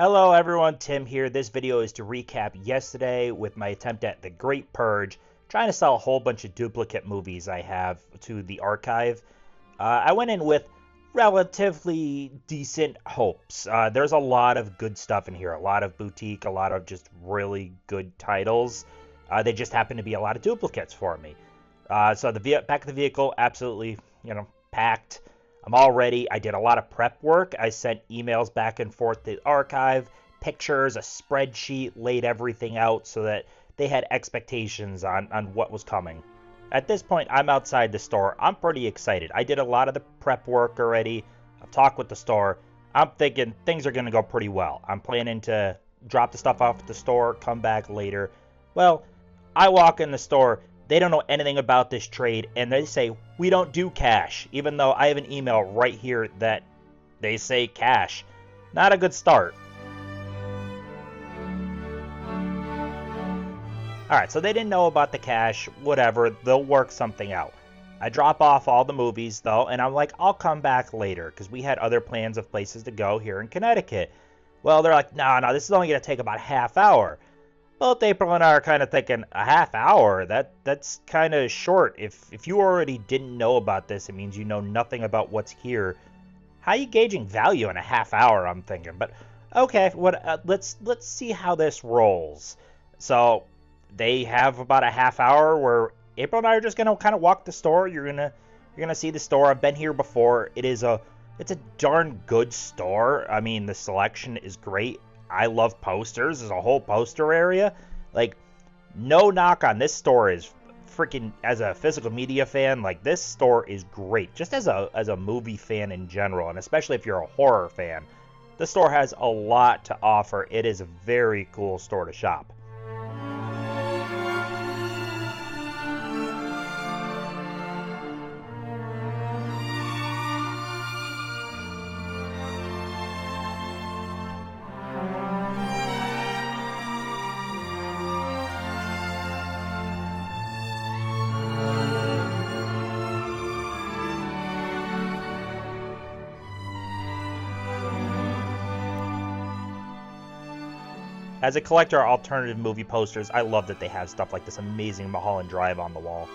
Hello everyone, Tim here. This video is to recap yesterday with my attempt at The Great Purge, trying to sell a whole bunch of duplicate movies I have to the archive. I went in with relatively decent hopes. There's a lot of good stuff in here, a lot of boutique, a lot of just really good titles. They just happen to be a lot of duplicates for me. So the back of the vehicle, absolutely, packed. I'm all ready. I did a lot of prep work. I sent emails back and forth to the archive, pictures, a spreadsheet, laid everything out so that they had expectations on what was coming. At this point, I'm outside the store. I'm pretty excited. I did a lot of the prep work already. I've talked with the store. I'm thinking things are going to go pretty well. I'm planning to drop the stuff off at the store, come back later. Well, I walk in the store. They don't know anything about this trade, and they say, we don't do cash, even though I have an email right here that they say cash. Not a good start. Alright, so they didn't know about the cash, whatever, they'll work something out. I drop off all the movies, though, and I'm like, I'll come back later, because we had other plans of places to go here in Connecticut. Well, they're like, no, this is only going to take about a half hour. Both April and I are kind of thinking, a half hour? That's kind of short. If you already didn't know about this, it means you know nothing about what's here. How are you gauging value in a half hour, I'm thinking. But, okay, let's see how this rolls. So, they have about a half hour where April and I are just going to kind of walk the store. You're gonna see the store. I've been here before. It's a darn good store. I mean, the selection is great. I love posters. There's a whole poster area. Like, no knock on this store is freaking, as a physical media fan, like, this store is great. Just as a movie fan in general, and especially if you're a horror fan, the store has a lot to offer. It is a very cool store to shop. As a collector of alternative movie posters, I love that they have stuff like this amazing Mulholland Drive on the wall.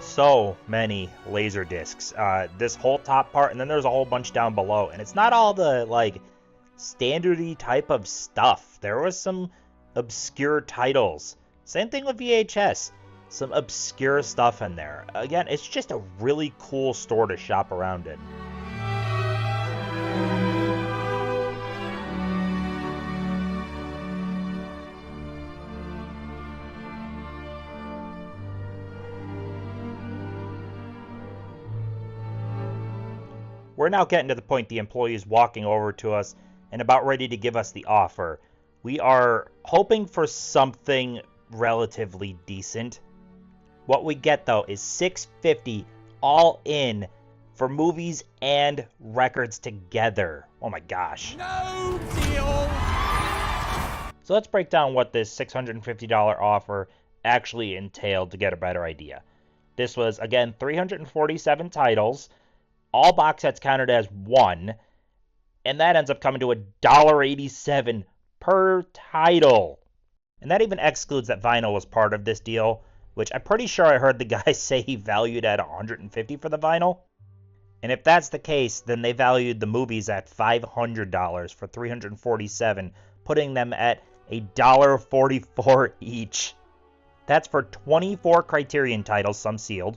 So many laser discs. This whole top part, and then there's a whole bunch down below. And it's not all the, standardy type of stuff. There was some obscure titles. Same thing with VHS. Some obscure stuff in there. Again, it's just a really cool store to shop around in. We're now getting to the point the employee is walking over to us and about ready to give us the offer. We are hoping for something relatively decent. What we get, though, is $650 all in for movies and records together. Oh my gosh. No deal! So let's break down what this $650 offer actually entailed to get a better idea. This was, again, 347 titles, all box sets counted as one, and that ends up coming to $1.87 per title. And that even excludes that vinyl was part of this deal, which I'm pretty sure I heard the guy say he valued at $150 for the vinyl. And if that's the case, then they valued the movies at $500 for 347, putting them at $1.44 each. That's for 24 Criterion titles, some sealed,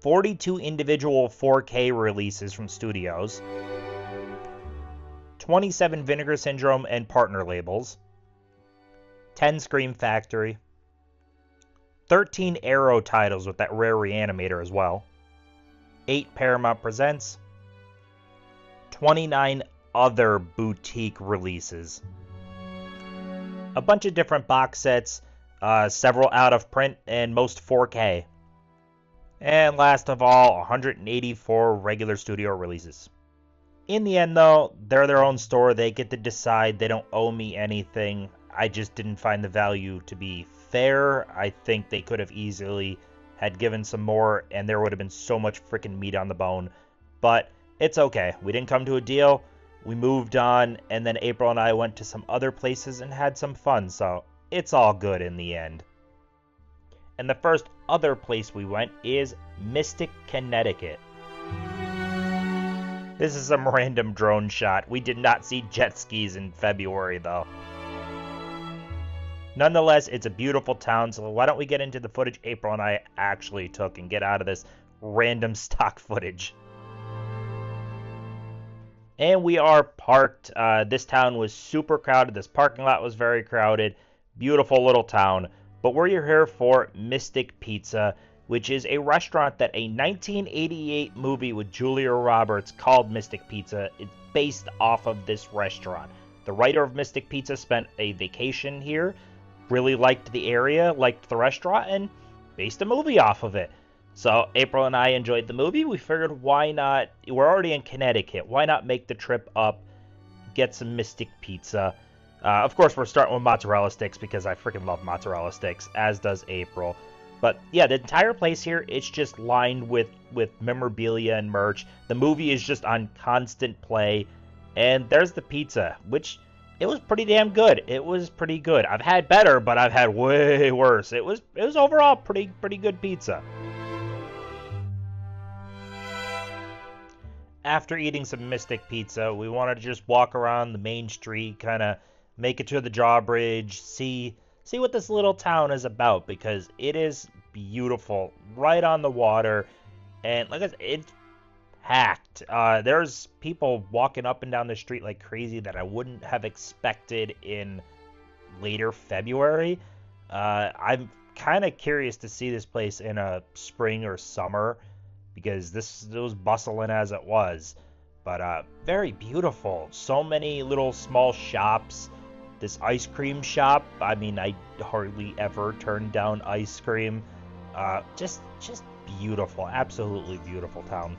42 individual 4K releases from studios, 27 Vinegar Syndrome and partner labels, 10 Scream Factory, 13 Arrow titles with that rare Reanimator as well, 8 Paramount Presents, 29 other boutique releases, a bunch of different box sets, several out of print, and most 4K. And last of all, 184 regular studio releases. In the end, though, they're their own store. They get to decide. They don't owe me anything. I just didn't find the value to be fair. I think they could have easily had given some more, and there would have been so much freaking meat on the bone. But it's okay. We didn't come to a deal. We moved on, and then April and I went to some other places and had some fun, so it's all good in the end. And the first other place we went is Mystic, Connecticut. This is some random drone shot. We did not see jet skis in February, though. Nonetheless, it's a beautiful town, so why don't we get into the footage April and I actually took and get out of this random stock footage. And we are parked. This town was super crowded. This parking lot was very crowded. Beautiful little town. But we're here for Mystic Pizza, which is a restaurant that a 1988 movie with Julia Roberts called Mystic Pizza. It's based off of this restaurant. The writer of Mystic Pizza spent a vacation here, really liked the area, liked the restaurant, and based a movie off of it. So April and I enjoyed the movie. We figured, why not? We're already in Connecticut. Why not make the trip up, get some Mystic Pizza? Of course, we're starting with mozzarella sticks because I freaking love mozzarella sticks, as does April. But yeah, the entire place here, it's just lined with memorabilia and merch. The movie is just on constant play. And there's the pizza, which it was pretty damn good. It was pretty good. I've had better, but I've had way worse. It was overall pretty good pizza. After eating some Mystic Pizza, we wanted to just walk around the main street, kind of make it to the drawbridge, see what this little town is about, because it is beautiful, right on the water, and like I said, it's packed. There's people walking up and down the street like crazy that I wouldn't have expected in later February. I'm kind of curious to see this place in a spring or summer, because it was bustling as it was. But very beautiful. So many little small shops. This ice cream shop, I mean, I hardly ever turn down ice cream. Just beautiful. Absolutely beautiful town.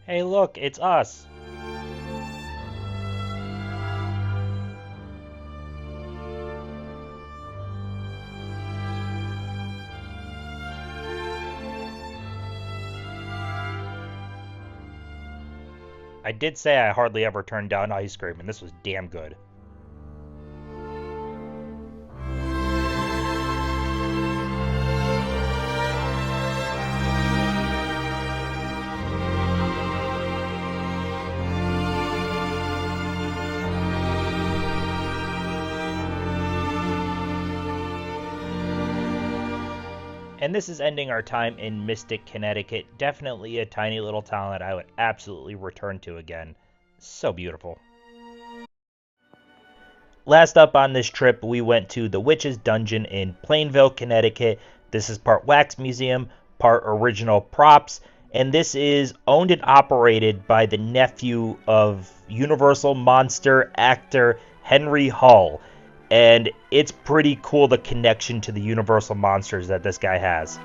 Hey, look, it's us. I did say I hardly ever turned down ice cream, and this was damn good. And this is ending our time in Mystic, Connecticut. Definitely a tiny little town that I would absolutely return to again. So beautiful. Last up on this trip, we went to the Witch's Dungeon in Plainville, Connecticut. This is part wax museum, part original props, and this is owned and operated by the nephew of Universal monster actor Henry Hull. And it's pretty cool, the connection to the Universal monsters that this guy has.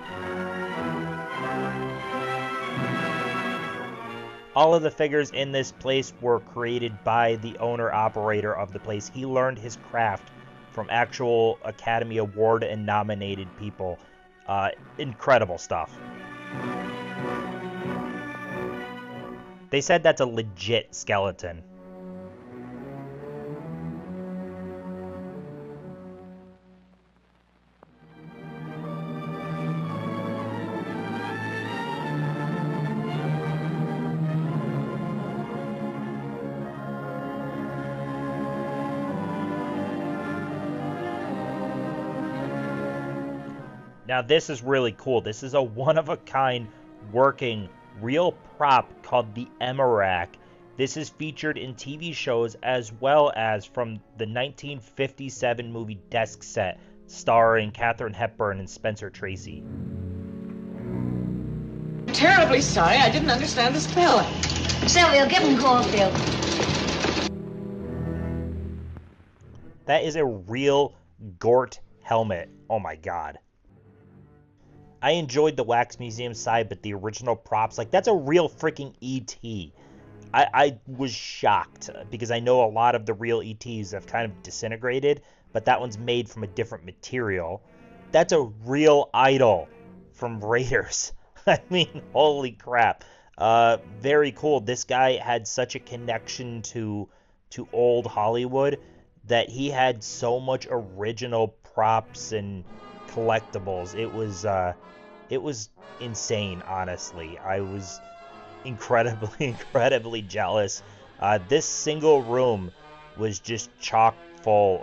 All of the figures in this place were created by the owner-operator of the place. He learned his craft from actual Academy Award and nominated people. Incredible stuff. They said that's a legit skeleton. Now this is really cool. This is a one-of-a-kind working real prop called the Emirac. This is featured in TV shows as well as from the 1957 movie Desk Set, starring Katharine Hepburn and Spencer Tracy. Terribly sorry, I didn't understand the spelling. Sylvia, give him Caulfield. That is a real Gort helmet. Oh my god. I enjoyed the Wax Museum side, but the original props, like, that's a real freaking E.T. I was shocked, because I know a lot of the real E.T.s have kind of disintegrated, but that one's made from a different material. That's a real idol from Raiders. I mean, holy crap. Very cool. This guy had such a connection to old Hollywood that he had so much original props and collectibles. It was insane, honestly. I was incredibly jealous. This single room was just chock full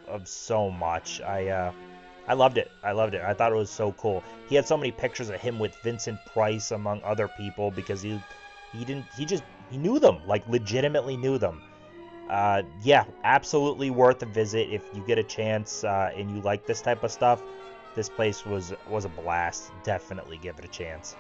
of so much. I loved it. I thought it was so cool. He had so many pictures of him with Vincent Price among other people because he knew them, like legitimately knew them. Yeah, absolutely worth a visit if you get a chance and you like this type of stuff. This place was a blast. Definitely give it a chance.